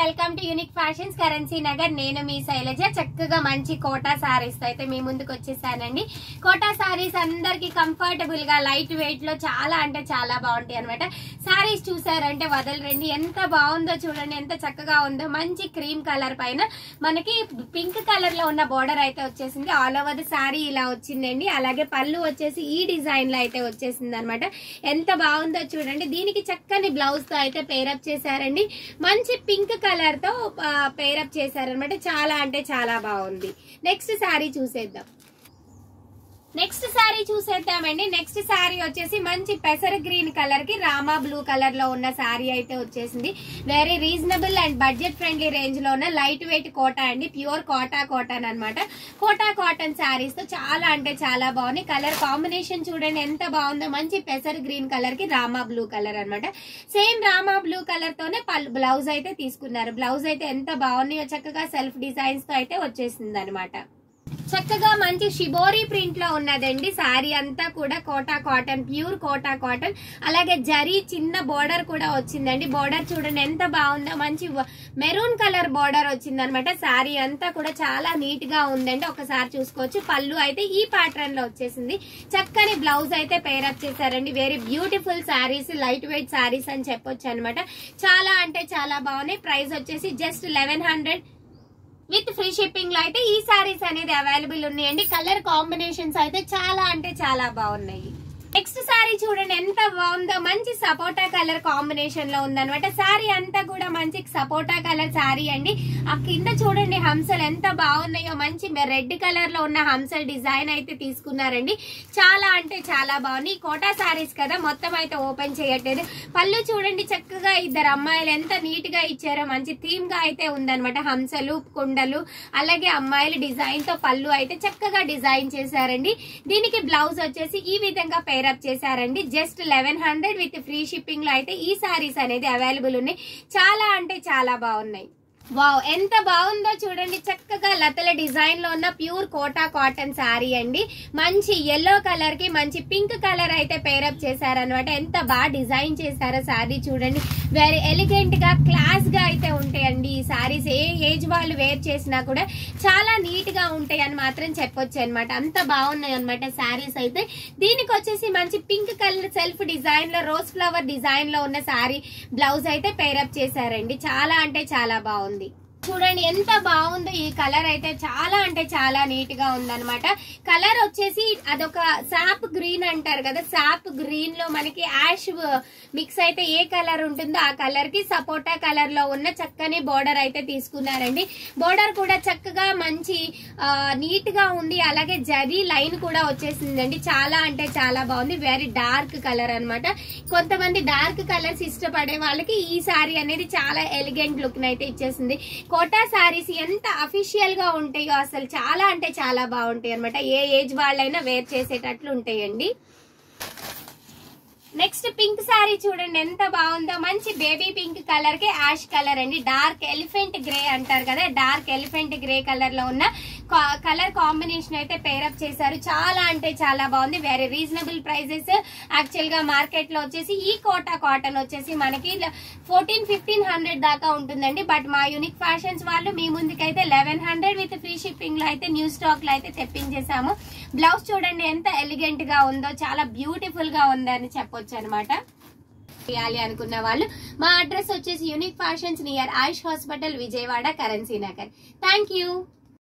Welcome to unique fashions currency Nagar. నేను మీ శైలజ. చక్కగా మంచి కోటా సారీస్ తో అయితే మీ ముందుకు వచ్చేసానండి. కోటా సారీస్ అందరికి కంఫర్టబుల్ గా లైట్ వెయిట్ లో చాలా అంటే చాలా బాగుంటాయి అనమాట. సారీస్ చూసారంటే వదలరండి. ఎంత బాగుందో చూడండి, ఎంత చక్కగా ఉందో. మంచి క్రీమ్ కలర్ పైన మనకి పింక్ కలర్ లో ఉన్న బోర్డర్ అయితే వచ్చేసింది. ఆల్ ఓవర్ ద సారీ ఇలా వచ్చిందండి. అలాగే పళ్ళు వచ్చేసి ఈ డిజైన్ లో అయితే వచ్చేసింది అనమాట. ఎంత బాగుందో చూడండి. దీనికి చక్కని బ్లౌజ్ తో అయితే పేరప్ చేశారండి. మంచి పింక్ కలర్ తో పేరప్ చేశారనమాట. చాలా అంటే చాలా బాగుంది. నెక్స్ట్ శారీ చూసేద్దాం. నెక్స్ట్ శారీ వచ్చేసి మంచి పెసర గ్రీన్ కలర్ కి రామా బ్లూ కలర్ లో ఉన్న శారీ అయితే వచ్చేసింది. Very reasonable and budget friendly range లో ఉన్న లైట్ వెయిట్ కోటా అండి. ప్యూర్ కోటా కాటన్ అనమాట. కోటా కాటన్ శారీస్ తో చాలా అంటే చాలా బాగుంది. కలర్ కాంబినేషన్ చూడండి ఎంత బాగుందో. మంచి పెసర గ్రీన్ కలర్ కి రామా బ్లూ కలర్ అనమాట. సేమ్ రామా బ్లూ కలర్ తోనే బ్లౌజ్ అయితే తీసుకున్నారు. బ్లౌజ్ అయితే ఎంత బాగున్నాయో, చక్కగా సెల్ఫ్ డిజైన్స్ తో అయితే వచ్చేసింది అనమాట. చక్కగా మంచి షిబోరీ ప్రింట్ లో ఉన్నదండి. శారీ అంతా కూడా Kota cotton, pure Kota cotton. అలాగే జరీ చిన్న బోర్డర్ కూడా వచ్చిందండి. బోర్డర్ చూడండి ఎంత బాగుందో. మంచి మెరూన్ కలర్ బోర్డర్ వచ్చింది అనమాట. శారీ అంతా కూడా చాలా నీట్ గా ఉందండి. ఒకసారి చూసుకోవచ్చు. పళ్ళు అయితే ఈ ప్యాటర్న్ లో వచ్చేసింది. చక్కని బ్లౌజ్ అయితే పేరప్ చేశారండి. Very beautiful saris, light weight saris అని చెప్పొచ్చు అనమాట. చాలా అంటే చాలా బాగున్నాయి. ప్రైస్ వచ్చేసి జస్ట్ 1100 విత్ ఫ్రీ షిప్పింగ్ లో అయితే ఈ సారీస్ అనేది అవైలబుల్ ఉన్నాయండి. కలర్ కాంబినేషన్స్ అయితే చాలా అంటే చాలా బాగున్నాయి. నెక్స్ట్ శారీ చూడండి ఎంత బాగుందో. మంచి సపోటా కలర్ కాంబినేషన్ లో ఉందన్నమాట. శారీ అంతా కూడా మంచి సపోటా కలర్ శారీ అండి. ఆ కింద చూడండి హంసలు ఎంత బాగున్నాయో. మంచి రెడ్ కలర్ లో ఉన్న హంసల్ డిజైన్ అయితే తీసుకున్నారండి. చాలా అంటే చాలా బాగుంది. కోటా శారీస్ కదా, మొత్తం అయితే ఓపెన్ చేయట్లేదు. పళ్ళు చూడండి చక్కగా ఇద్దరు అమ్మాయిలు ఎంత నీట్ గా ఇచ్చారో. మంచి థీమ్ గా అయితే ఉందన్నమాట. హంసలు, కుండలు, అలాగే అమ్మాయిల డిజైన్ తో పళ్ళు అయితే చక్కగా డిజైన్ చేశారండి. దీనికి బ్లౌజ్ వచ్చేసి ఈ విధంగా పేరప్ చేశారండి. జస్ట్ 1100 విత్ ఫ్రీ షిప్పింగ్ లో అయితే ఈ సారీస్ అనేది అవైలబుల్ ఉన్నాయి. చాలా అంటే చాలా బాగున్నాయి. వావ్ ఎంత బాగుందో చూడండి. చక్కగా లతల డిజైన్ లో ఉన్న ప్యూర్ కోటా కాటన్ శారీ అండి. మంచి ఎల్లో కలర్ కి మంచి పింక్ కలర్ అయితే పేరప్ చేశారనమాట. ఎంత బాగా డిజైన్ చేశారో శారీ చూడండి. వెరీ ఎలిగెంట్ గా, క్లాస్ గా అయితే ఉంటాయండి ఈ శారీస్. ఏ ఏజ్ వాళ్ళు వేర్ చేసినా కూడా చాలా నీట్ గా ఉంటాయి అని మాత్రం చెప్పొచ్చు అనమాట. అంత బాగున్నాయి అనమాట శారీస్ అయితే. దీనికి వచ్చేసి మంచి పింక్ కలర్ సెల్ఫ్ డిజైన్ లో రోజ్ ఫ్లవర్ డిజైన్ లో ఉన్న శారీ బ్లౌజ్ అయితే పేరప్ చేశారండి. చాలా అంటే చాలా బాగుంది. చూడండి ఎంత బాగుందో. ఈ కలర్ అయితే చాలా అంటే చాలా నీట్ గా ఉందన్నమాట. కలర్ వచ్చేసి అదొక సాప్ గ్రీన్ అంటారు కదా, సాప్ గ్రీన్ లో మనకి యాష్ మిక్స్ అయితే ఏ కలర్ ఉంటుందో ఆ కలర్ కి సపోటా కలర్ లో ఉన్న చక్కని బోర్డర్ అయితే తీసుకున్నారండి. బోర్డర్ కూడా చక్కగా మంచి నీట్ గా ఉంది. అలాగే జరీ లైన్ కూడా వచ్చేసిందండి. చాలా అంటే చాలా బాగుంది. వెరీ డార్క్ కలర్ అనమాట. కొంతమంది డార్క్ కలర్స్ ఇష్టపడే వాళ్ళకి ఈ సారీ అనేది చాలా ఎలిగెంట్ లుక్ అయితే ఇచ్చేసింది. కోటా సారీస్ ఎంత అఫీషియల్ గా ఉంటాయో అసలు చాలా అంటే చాలా బాగుంటాయి అనమాట. ఏ ఏజ్ వాళ్ళైనా వేర్ చేసేటట్లు ఉంటాయండి. నెక్స్ట్ పింక్ శారీ చూడండి ఎంత బాగుందో. మంచి బేబీ పింక్ కలర్ కి యాష్ కలర్ అండి. డార్క్ ఎలిఫెంట్ గ్రే అంటారు కదా, డార్క్ ఎలిఫెంట్ గ్రే కలర్ లో ఉన్న కలర్ కాంబినేషన్ అయితే పేరప్ చేశారు. చాలా అంటే చాలా బాగుంది. Very reasonable prices. యాక్చువల్ గా మార్కెట్ లో వచ్చేసి ఈ కోటా కాటన్ వచ్చేసి మనకి 1400-1500 దాకా ఉంటుందండి. బట్ మా యూనిక్ ఫ్యాషన్స్ వాళ్ళు మీ ముందుకైతే 1100 విత్ ఫ్రీ షిప్పింగ్ లో అయితే న్యూ స్టాక్ లో అయితే తెప్పించేసాము. బ్లౌజ్ చూడండి ఎంత ఎలిగెంట్ గా ఉందో. చాలా బ్యూటిఫుల్ గా ఉందని చెప్పొచ్చు అనమాట. చేయాలి అనుకున్న వాళ్ళు మా అడ్రస్ వచ్చేసి unique fashions near Ayush hospital, Vijayawada, currency Nagar. Thank you.